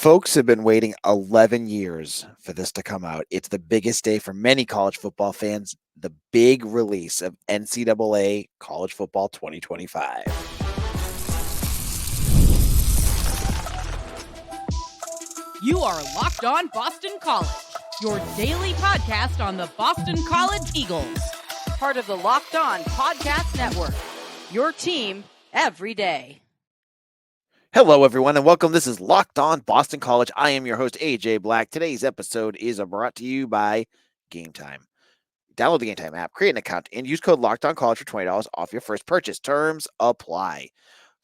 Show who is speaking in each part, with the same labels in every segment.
Speaker 1: Folks have been waiting 11 years for this to come out. It's the biggest day for many college football fans, the big release of NCAA College Football 2025.
Speaker 2: You are Locked On Boston College, your daily podcast on the Boston College Eagles. Part of the Locked On Podcast Network, your team every day.
Speaker 1: Hello, everyone, and welcome. This is Locked On Boston College. I am your host, AJ Black. Today's episode is brought to you by Game Time. Download the Game Time app, create an account, and use code Locked On College for $20 off your first purchase. Terms apply.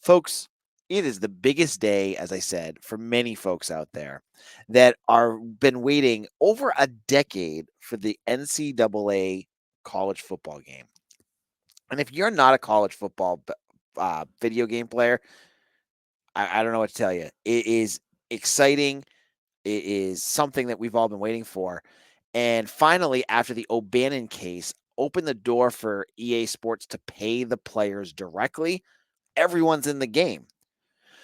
Speaker 1: Folks, it is the biggest day, as I said, for many folks out there that are been waiting over a decade for the NCAA college football game. And if you're not a college football video game player, I don't know what to tell you. It is exciting. It is something that we've all been waiting for. And finally, after the O'Bannon case opened the door for EA Sports to pay the players directly, everyone's in the game.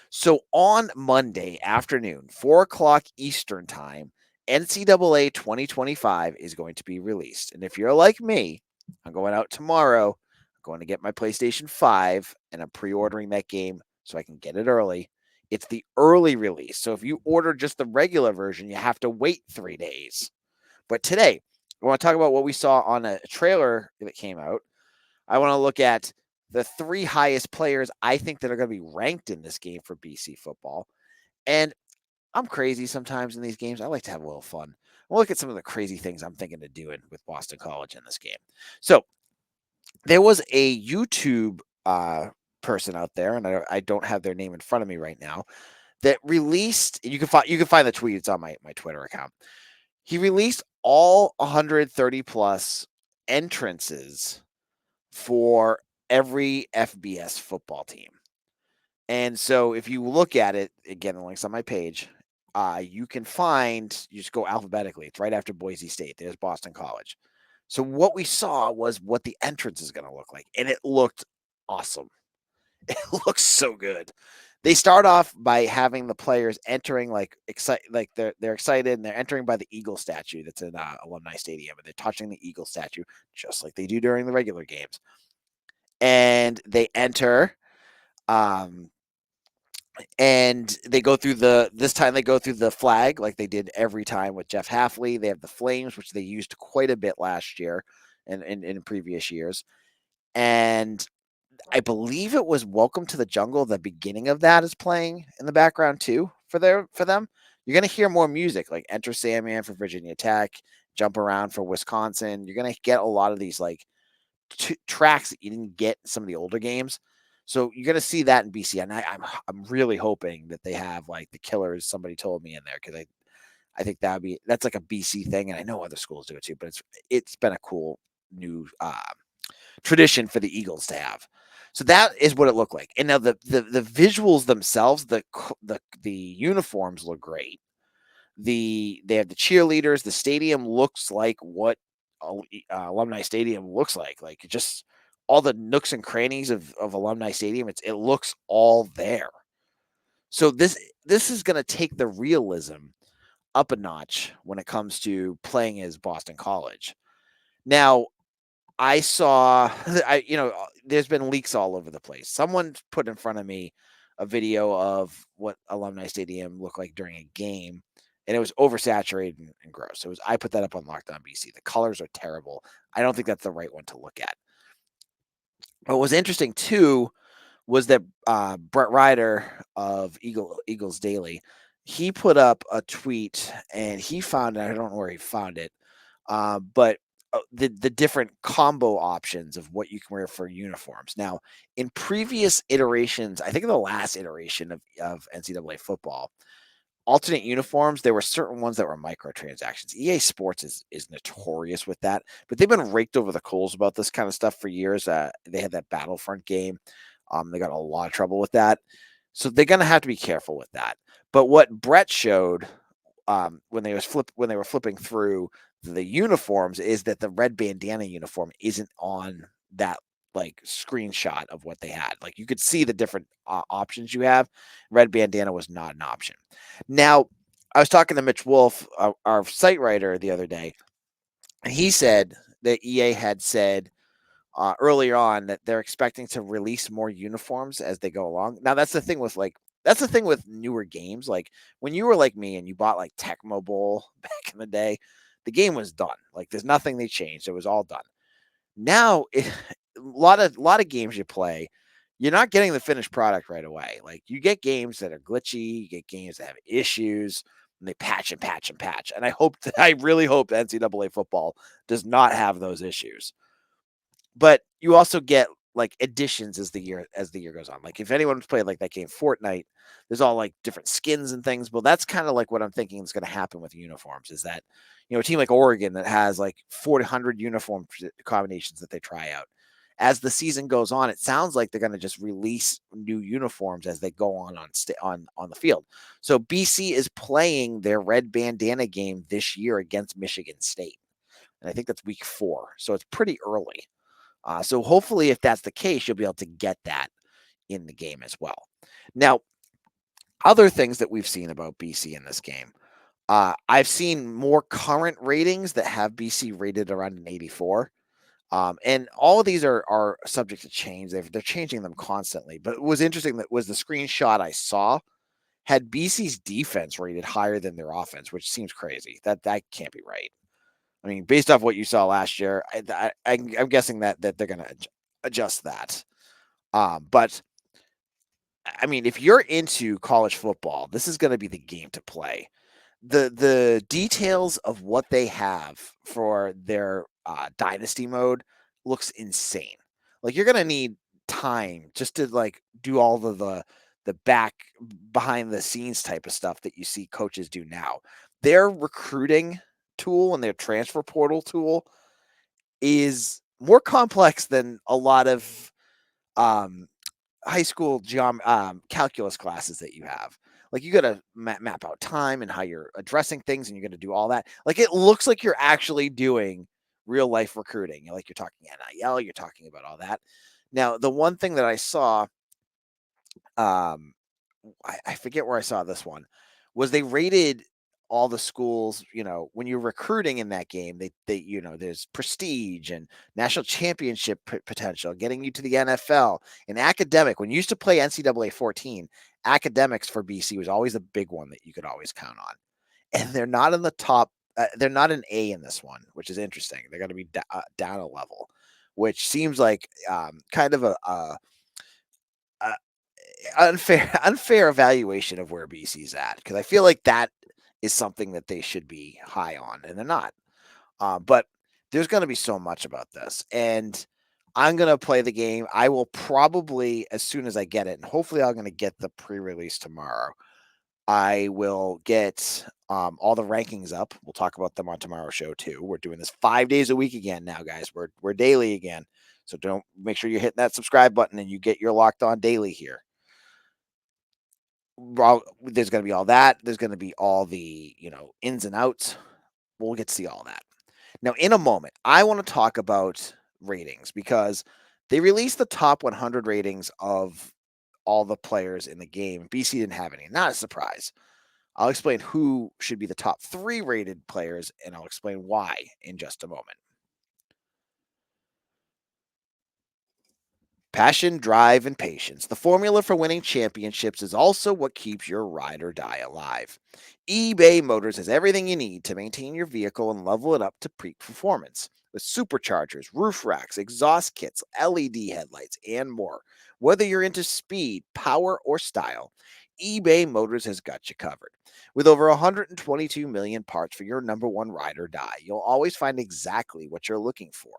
Speaker 1: So on Monday afternoon, 4 o'clock Eastern time, NCAA 2025 is going to be released. And if you're like me, I'm going out tomorrow. I'm going to get my PlayStation 5, and I'm pre-ordering that game so I can get it early. It's the early release. So if you order just the regular version, you have to wait 3 days. But today, I want to talk about what we saw on a trailer that came out. I want to look at the 3 highest players I think that are going to be ranked in this game for BC football. And I'm crazy sometimes in these games. I like to have a little fun. We'll look at some of the crazy things I'm thinking of doing with Boston College in this game. So there was a YouTube person out there, and I don't have their name in front of me right now, that released, you can find the tweet, it's on my Twitter account. He released all 130 plus entrances for every FBS football team. And so if you look at it, again, the link's on my page, you can find, you just go alphabetically. It's right after Boise State. There's Boston College. So what we saw was what the entrance is going to look like, and it looked awesome. It looks so good. They start off by having the players entering like they're excited, and they're entering by the Eagle statue that's in Alumni Stadium, and they're touching the Eagle statue just like they do during the regular games. And they enter, and they go through this time they go through the flag like they did every time with Jeff Hafley. They have the flames, which they used quite a bit last year and in previous years. And I believe it was Welcome to the Jungle. The beginning of that is playing in the background too for them. You're going to hear more music like Enter Sandman for Virginia Tech, Jump Around for Wisconsin. You're going to get a lot of these like tracks that you didn't get in some of the older games. So you're going to see that in BC. And I'm really hoping that they have like the Killers. Somebody told me in there, because I think that's like a BC thing. And I know other schools do it too, but it's been a cool new tradition for the Eagles to have. So that is what it looked like. And now the visuals themselves, the uniforms look great. They have the cheerleaders. The stadium looks like what Alumni Stadium looks like just all the nooks and crannies of Alumni Stadium. It looks all there. So this is going to take the realism up a notch when it comes to playing as Boston College. Now, I saw, there's been leaks all over the place. Someone put in front of me a video of what Alumni Stadium looked like during a game, and it was oversaturated and gross. I put that up on Locked On BC. The colors are terrible. I don't think that's the right one to look at. What was interesting too was that Brett Ryder of Eagles Daily, he put up a tweet, and he found it. I don't know where he found it, but the different combo options of what you can wear for uniforms. Now, in previous iterations, I think in the last iteration of NCAA football, alternate uniforms, there were certain ones that were microtransactions. EA Sports is notorious with that, but they've been raked over the coals about this kind of stuff for years. They had that Battlefront game. They got a lot of trouble with that. So they're going to have to be careful with that. But what Brett showed when they were flipping through the uniforms is that the red bandana uniform isn't on that like screenshot of what they had. Like you could see the different options you have. Red bandana was not an option. Now, I was talking to Mitch Wolf, our site writer, the other day, and he said that EA had said earlier on that they're expecting to release more uniforms as they go along. Now that's the thing with newer games. Like when you were like me and you bought like Tecmo Bowl back in the day, the game was done. Like there's nothing they changed. It was all done. Now a lot of games you play, you're not getting the finished product right away. Like you get games that are glitchy, you get games that have issues, and they patch and patch and patch. And I really hope NCAA football does not have those issues. But you also get like additions as the year goes on. Like if anyone's played like that game Fortnite, there's all like different skins and things. Well, that's kind of like what I'm thinking is going to happen with uniforms. Is that a team like Oregon that has like 400 uniform combinations that they try out. As the season goes on, it sounds like they're going to just release new uniforms as they go on the field. So BC is playing their red bandana game this year against Michigan State, and I think that's week 4. So it's pretty early. So hopefully, if that's the case, you'll be able to get that in the game as well. Now, other things that we've seen about BC in this game, I've seen more current ratings that have BC rated around an 84. And all of these are subject to change. They're changing them constantly. But what was interesting that was the screenshot I saw had BC's defense rated higher than their offense, which seems crazy. That can't be right. I mean, based off what you saw last year, I'm guessing that they're going to adjust that. But I mean, if you're into college football, this is going to be the game to play. The details of what they have for their dynasty mode looks insane. Like you're going to need time just to like do all of the back behind the scenes type of stuff that you see coaches do now. Their recruiting tool and their transfer portal tool is more complex than a lot of um, high school calculus classes that you have. Like you got to map out time and how you're addressing things, and you're going to do all that. Like it looks like you're actually doing real life recruiting. Like you're talking NIL, you're talking about all that. Now, the one thing that I saw, um, I forget where I saw this one, was they rated all the schools, when you're recruiting in that game, there's prestige and national championship potential, getting you to the NFL and academic. When you used to play NCAA 14, academics for BC was always a big one that you could always count on. And they're not in the top. They're not an A in this one, which is interesting. They're going to be down a level, which seems like kind of a unfair evaluation of where BC's at, because I feel like that is something that they should be high on, and they're not. But there's going to be so much about this, and I'm going to play the game. I will probably, as soon as I get it, and hopefully I'm going to get the pre-release tomorrow. I will get all the rankings up. We'll talk about them on tomorrow's show too. We're doing this 5 days a week again now, guys. We're daily again. So don't make sure you're hitting that subscribe button and you get your Locked On Daily here. There's going to be all that. There's going to be all the, ins and outs. We'll get to see all that. Now, in a moment, I want to talk about ratings because they released the top 100 ratings of all the players in the game. BC didn't have any. Not a surprise. I'll explain who should be the top 3 rated players, and I'll explain why in just a moment. Passion, drive, and patience. The formula for winning championships is also what keeps your ride or die alive. eBay Motors has everything you need to maintain your vehicle and level it up to peak performance. With superchargers, roof racks, exhaust kits, LED headlights, and more. Whether you're into speed, power, or style, eBay Motors has got you covered. With over 122 million parts for your number one ride or die, you'll always find exactly what you're looking for.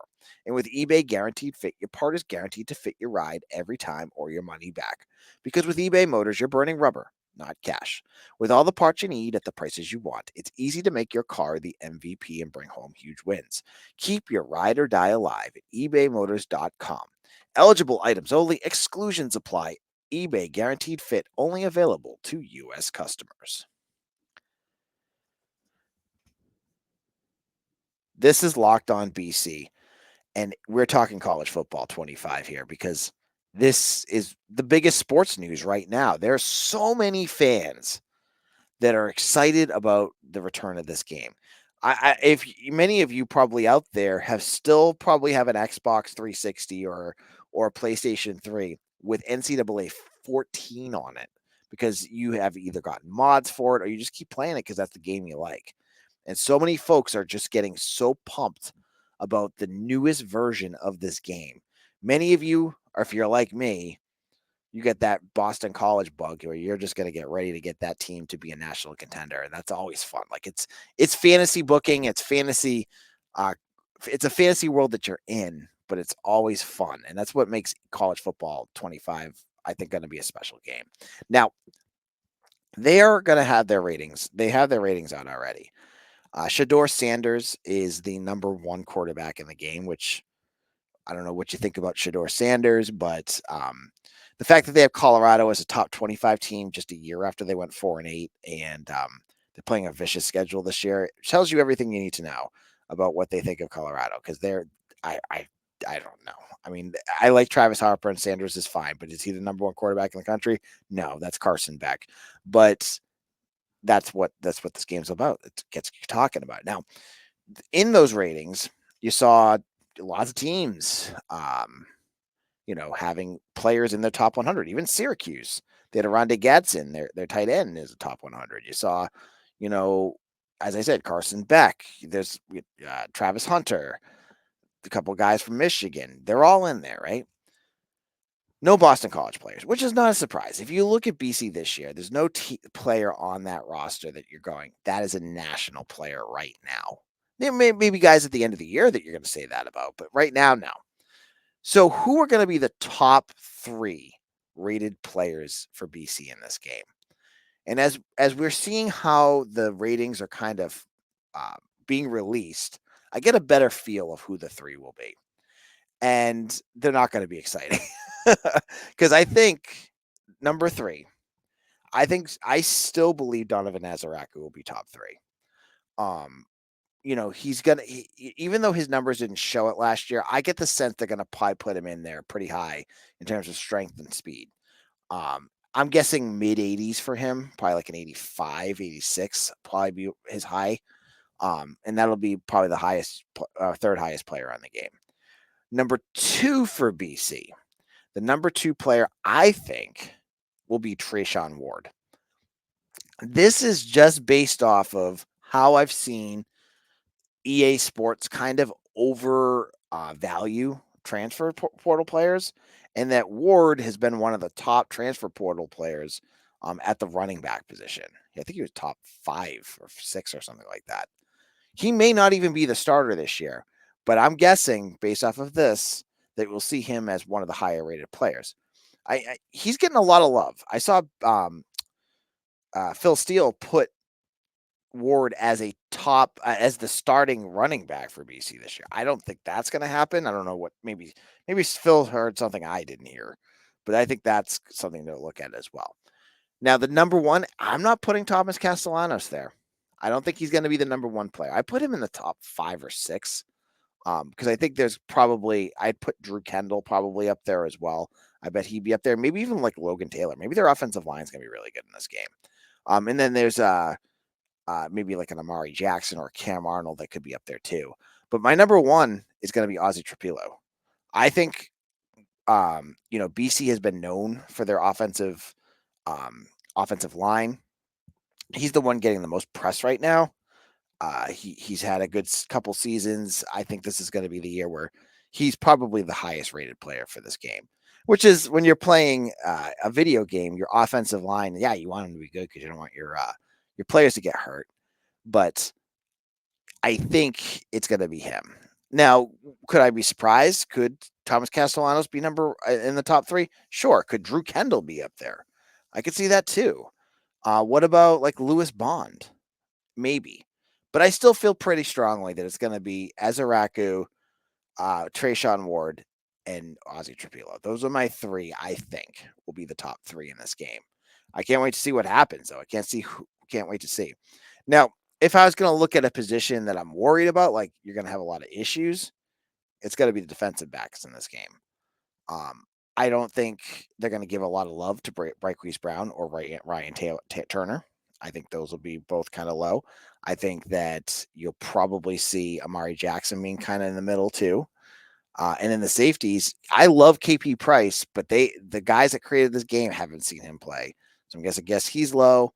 Speaker 1: And with eBay Guaranteed Fit, your part is guaranteed to fit your ride every time or your money back. Because with eBay Motors, you're burning rubber, not cash. With all the parts you need at the prices you want, it's easy to make your car the MVP and bring home huge wins. Keep your ride or die alive at ebaymotors.com. Eligible items only, exclusions apply. eBay Guaranteed Fit only available to U.S. customers. This is Locked On BC, and we're talking college football 25 here because this is the biggest sports news right now. There are so many fans that are excited about the return of this game. If many of you probably out there have still probably have an Xbox 360 or a PlayStation 3 with NCAA 14 on it because you have either gotten mods for it or you just keep playing it because that's the game you like. And so many folks are just getting so pumped about the newest version of this game. Many of you, or if you're like me, you get that Boston College bug where you're just going to get ready to get that team to be a national contender, and that's always fun. Like it's fantasy booking, it's fantasy, it's a fantasy world that you're in, but it's always fun, and that's what makes college football 25, I think, going to be a special game. Now they are going to have their ratings. They have their ratings out already. Shador Sanders is the number one quarterback in the game, which I don't know what you think about Shador Sanders, but the fact that they have Colorado as a top 25 team just a year after they went 4-8, and they're playing a vicious schedule this year tells you everything you need to know about what they think of Colorado. Because I don't know. I mean, I like Travis Harper and Sanders is fine, but is he the number one quarterback in the country? No, that's Carson Beck. But that's what this game's about. It gets you talking about it. Now, in those ratings, you saw lots of teams, having players in the top 100. Even Syracuse, they had Rondé Gadsden, their tight end is a top 100. You saw, as I said, Carson Beck. There's Travis Hunter, a couple of guys from Michigan. They're all in there, right? No Boston College players, which is not a surprise. If you look at BC this year, there's no player on that roster that you're going, that is a national player right now. There may be guys at the end of the year that you're going to say that about, but right now, no. So who are going to be the top 3 rated players for BC in this game? And as we're seeing how the ratings are kind of being released, I get a better feel of who the 3 will be. And they're not going to be exciting. Because I think number 3, I still believe Donovan Ezeiruaku will be top 3. He's gonna even though his numbers didn't show it last year, I get the sense they're gonna probably put him in there pretty high in terms of strength and speed. I'm guessing mid 80s for him, probably like an 85, 86, probably be his high. And that'll be probably the third highest player on the game. Number 2 for BC, the number 2 player I think will be Treshaun Ward. This is just based off of how I've seen EA Sports kind of over value transfer portal players, and that Ward has been one of the top transfer portal players at the running back position. I think he was top 5 or 6 or something like that. He may not even be the starter this year, but I'm guessing based off of this that we'll see him as one of the higher rated players. He's getting a lot of love. I saw Phil Steele put Ward as a top as the starting running back for BC this year. I don't think that's going to happen. I don't know what maybe Phil heard something I didn't hear, but I think that's something to look at as well. Now, the number 1, I'm not putting Thomas Castellanos there. I don't think he's going to be the number 1 player. I put him in the top 5 or 6 because I think there's probably I'd put Drew Kendall probably up there as well. I bet he'd be up there. Maybe even like Logan Taylor. Maybe their offensive line is going to be really good in this game. And then there's maybe like an Amari Jackson or Cam Arnold that could be up there too. But my number 1 is going to be Ozzy Trapilo. I think, BC has been known for their offensive line. He's the one getting the most press right now. He's had a good couple seasons. I think this is going to be the year where he's probably the highest rated player for this game, which is when you're playing a video game, your offensive line. Yeah, you want him to be good because you don't want your players to get hurt. But I think it's going to be him. Now, could I be surprised? Could Thomas Castellanos be in the top 3? Sure. Could Drew Kendall be up there? I could see that too. What about like Lewis Bond? Maybe. But I still feel pretty strongly that it's going to be Ezeiruaku, Treshaun Ward, and Ozzy Trapilo. Those are my 3, I think, will be the top 3 in this game. I can't wait to see what happens, though. Can't wait to see. Now, if I was going to look at a position that I'm worried about, like you're going to have a lot of issues, it's going to be the defensive backs in this game. I don't think they're going to give a lot of love to Bryce Brown or Ryan Turner. I think those will be both kind of low. I think that you'll probably see Amari Jackson being kind of in the middle too. And in the safeties, I love KP Price, but the guys that created this game haven't seen him play. So I guess he's low.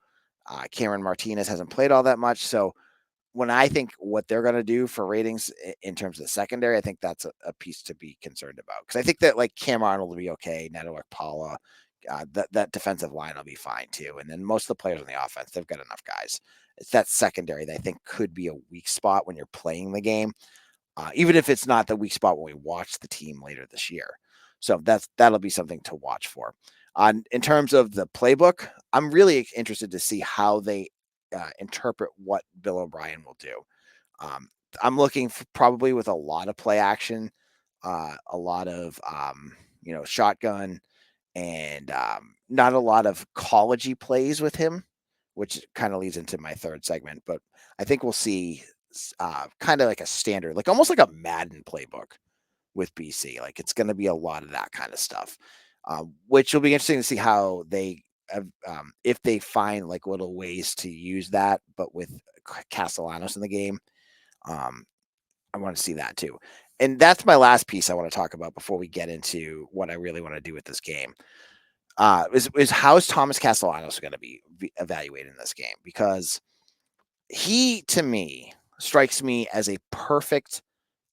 Speaker 1: Cameron Martinez hasn't played all that much. So when I think what they're going to do for ratings in terms of the secondary, I think that's a piece to be concerned about. Because I think that like Cam Arnold will be okay, Neto Paula, that defensive line will be fine too. And then most of the players on the offense, they've got enough guys. It's that secondary that I think could be a weak spot when you're playing the game, even if it's not the weak spot when we watch the team later this year. So that'll be something to watch for. In terms of the playbook, I'm really interested to see how they interpret what Bill O'Brien will do. Um, I'm looking for probably with a lot of play action, a lot of shotgun, and not a lot of collegey plays with him, which kind of leads into my third segment. But I think we'll see kind of like a standard, like almost like a Madden playbook with BC. Like it's going to be a lot of that kind of stuff, which will be interesting to see how they if they find like little ways to use that, but with Castellanos in the game. Um, I want to see that too. And that's my last piece I want to talk about before we get into what I really want to do with this game. Is how is Thomas Castellanos going to be evaluated in this game? Because he, to me, strikes me as a perfect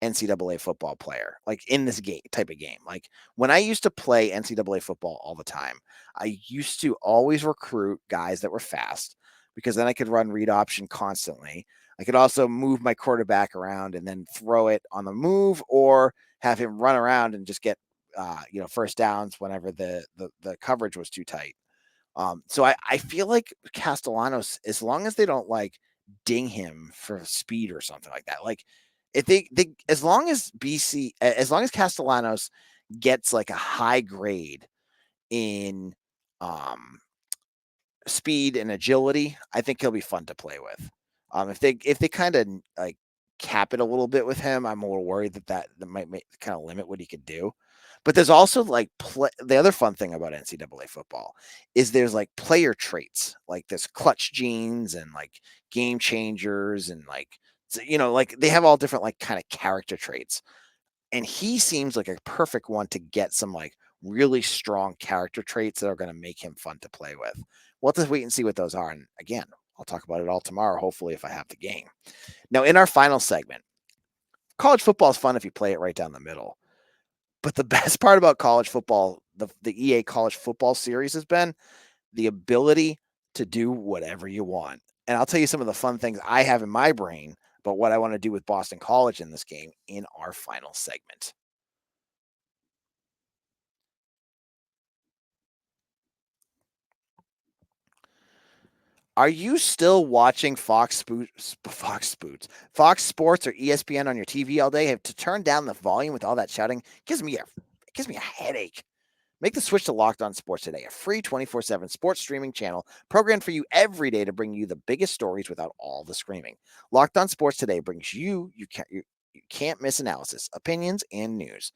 Speaker 1: NCAA football player, like in this game type of game. Like when I used to play NCAA football all the time, I used to always recruit guys that were fast because then I could run read option constantly. I could also move my quarterback around and then throw it on the move or have him run around and just get first downs whenever the coverage was too tight. So I feel like Castellanos, as long as they don't like ding him for speed or something like that, like if they as long as as long as Castellanos gets like a high grade in um speed and agility, I think he'll be fun to play with. If they kind of like cap it a little bit with him, I'm a little worried that might kind of limit what he could do. But there's also like the other fun thing about NCAA football is there's like player traits, like there's clutch genes and like game changers and like like they have all different like kind of character traits. And he seems like a perfect one to get some like really strong character traits that are going to make him fun to play with. We'll have to wait and see what those are. And again, I'll talk about it all tomorrow, hopefully, if I have the game. Now, in our final segment, college football is fun if you play it right down the middle. But the best part about college football, the EA college football series has been the ability to do whatever you want. And I'll tell you some of the fun things I have in my brain about what I want to do with Boston College in this game in our final segment. Are you still watching Fox Sports or ESPN on your TV all day? Have to turn down the volume with all that shouting? It gives me a headache. Make the switch to Locked On Sports today, a free 24/7 sports streaming channel programmed for you every day to bring you the biggest stories without all the screaming. Locked On Sports today brings you can't miss analysis, opinions, and news.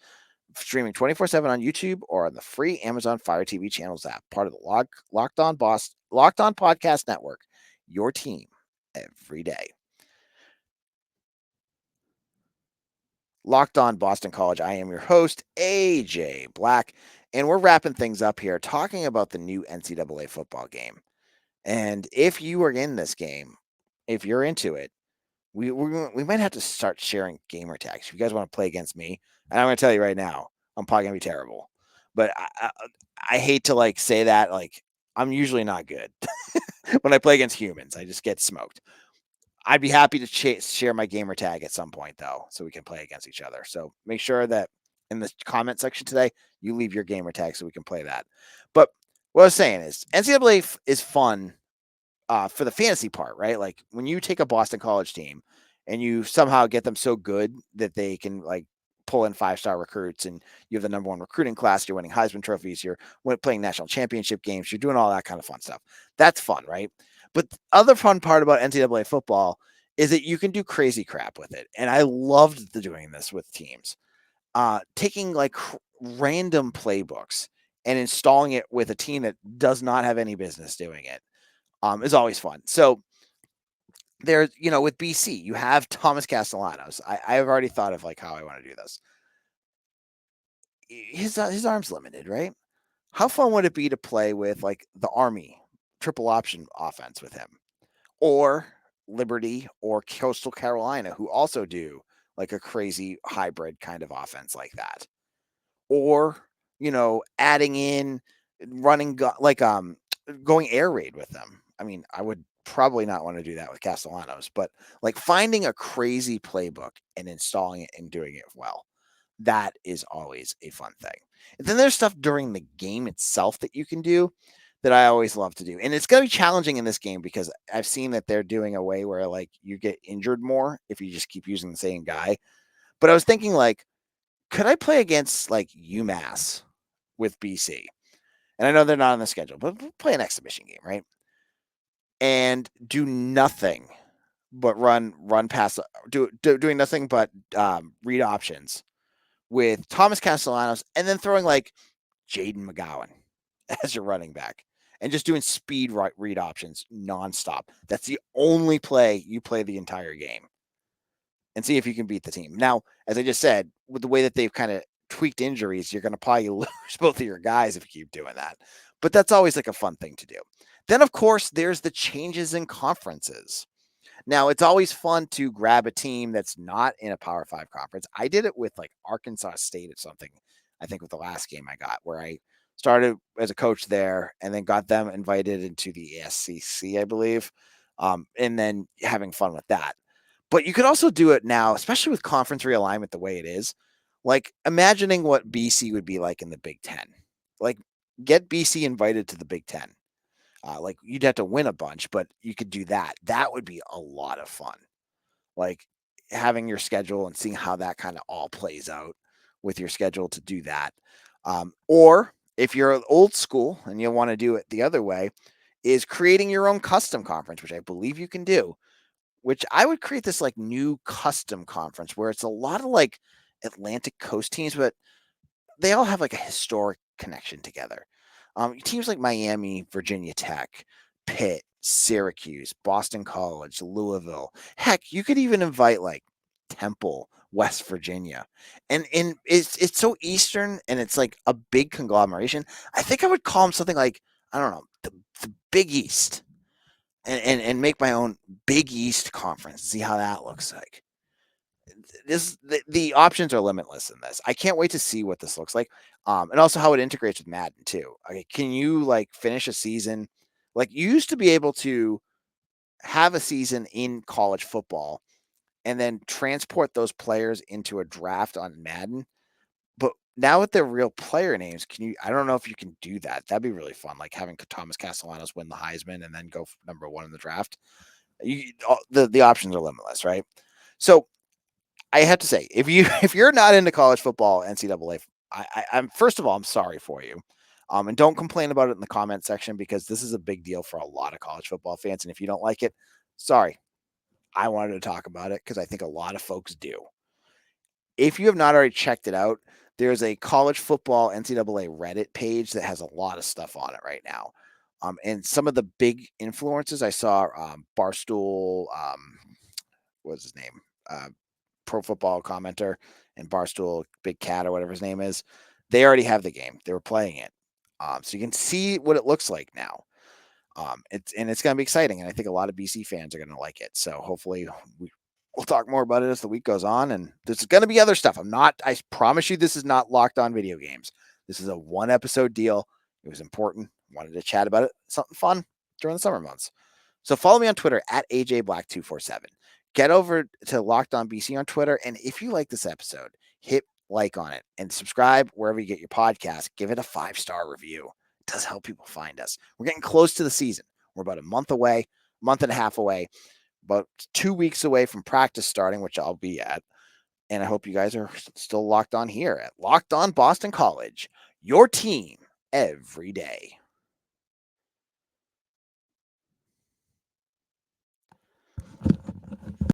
Speaker 1: Streaming 24/7 on YouTube or on the free Amazon Fire TV channels app, part of the Locked On Podcast Network. Your team every day. Locked On Boston College. I am your host, AJ Black, and we're wrapping things up here talking about the new NCAA football game. And if you are in this game, if you're into it, we might have to start sharing gamer tags. If you guys want to play against me, and I'm going to tell you right now, I'm probably going to be terrible. But I hate to like say that. Like I'm usually not good when I play against humans. I just get smoked. I'd be happy to share my gamer tag at some point, though, so we can play against each other. So make sure that in the comment section today, you leave your gamer tag so we can play that. But what I was saying is NCAA is fun for the fantasy part, right? Like when you take a Boston College team and you somehow get them so good that they can like pull in 5-star recruits and you have the number one recruiting class, you're winning Heisman trophies, you're playing national championship games, you're doing all that kind of fun stuff. That's fun, right? But the other fun part about NCAA football is that you can do crazy crap with it. And I loved doing this with teams. Taking like random playbooks and installing it with a team that does not have any business doing it. is always fun. So there's, with BC, you have Thomas Castellanos. I've already thought of like how I want to do this. His arm's limited, right? How fun would it be to play with like the Army triple option offense with him, or Liberty or Coastal Carolina, who also do like a crazy hybrid kind of offense like that, or adding in running going air raid with them. I mean, I would probably not want to do that with Castellanos, but like finding a crazy playbook and installing it and doing it well, that is always a fun thing. And then there's stuff during the game itself that you can do that I always love to do. And it's going to be challenging in this game because I've seen that they're doing a way where like you get injured more if you just keep using the same guy. But I was thinking like, could I play against like UMass with BC? And I know they're not on the schedule, but play an exhibition game, right? And do nothing but run past, doing nothing but read options with Thomas Castellanos, and then throwing like Jaden McGowan as your running back, and just doing speed read options nonstop. That's the only play you play the entire game, and see if you can beat the team. Now, as I just said, with the way that they've kind of tweaked injuries, you're going to probably lose both of your guys if you keep doing that. But that's always like a fun thing to do. Then, of course, there's the changes in conferences. Now, it's always fun to grab a team that's not in a Power 5 conference. I did it with like Arkansas State or something, I think with the last game I got, where I started as a coach there and then got them invited into the SEC, I believe, and then having fun with that. But you could also do it now, especially with conference realignment the way it is, like imagining what BC would be like in the Big Ten. Like get BC invited to the Big Ten. Like you'd have to win a bunch, but you could do that. That would be a lot of fun. Like having your schedule and seeing how that kind of all plays out with your schedule to do that. Or if you're old school and you want to do it the other way, is creating your own custom conference, which I believe you can do. Which I would create this like new custom conference where it's a lot of like Atlantic Coast teams, but they all have like a historic connection together. Teams like Miami, Virginia Tech, Pitt, Syracuse, Boston College, Louisville. Heck, you could even invite like Temple, West Virginia, and it's so Eastern and it's like a big conglomeration. I think I would call them something like, I don't know, the Big East, and make my own Big East conference. See how that looks like. The options are limitless in this. I can't wait to see what this looks like, and also how it integrates with Madden too. Okay, can you like finish a season? Like you used to be able to have a season in college football and then transport those players into a draft on Madden. But now with their real player names, can you? I don't know if you can do that. That'd be really fun, like having Thomas Castellanos win the Heisman and then go number one in the draft. The options are limitless, right? So I have to say, if you're not into college football, NCAA, I'm first of all, I'm sorry for you, and don't complain about it in the comment section because this is a big deal for a lot of college football fans. And if you don't like it, sorry, I wanted to talk about it because I think a lot of folks do. If you have not already checked it out, there's a college football NCAA Reddit page that has a lot of stuff on it right now. And some of the big influences I saw, Barstool, what's his name? Pro Football Commenter and Barstool Big Cat or whatever his name is. They already have the game. They were playing it. So you can see what it looks like now. It's going to be exciting. And I think a lot of BC fans are going to like it. So hopefully we'll talk more about it as the week goes on. And there's going to be other stuff. I promise you, this is not Locked On Video Games. This is a 1-episode deal. It was important. Wanted to chat about it. Something fun during the summer months. So follow me on Twitter at AJBlack247. Get over to Locked On BC on Twitter. And if you like this episode, hit like on it and subscribe wherever you get your podcast. Give it a 5-star review. It does help people find us. We're getting close to the season. We're about a month and a half away, about 2 weeks away from practice starting, which I'll be at. And I hope you guys are still locked on here at Locked On Boston College, your team every day.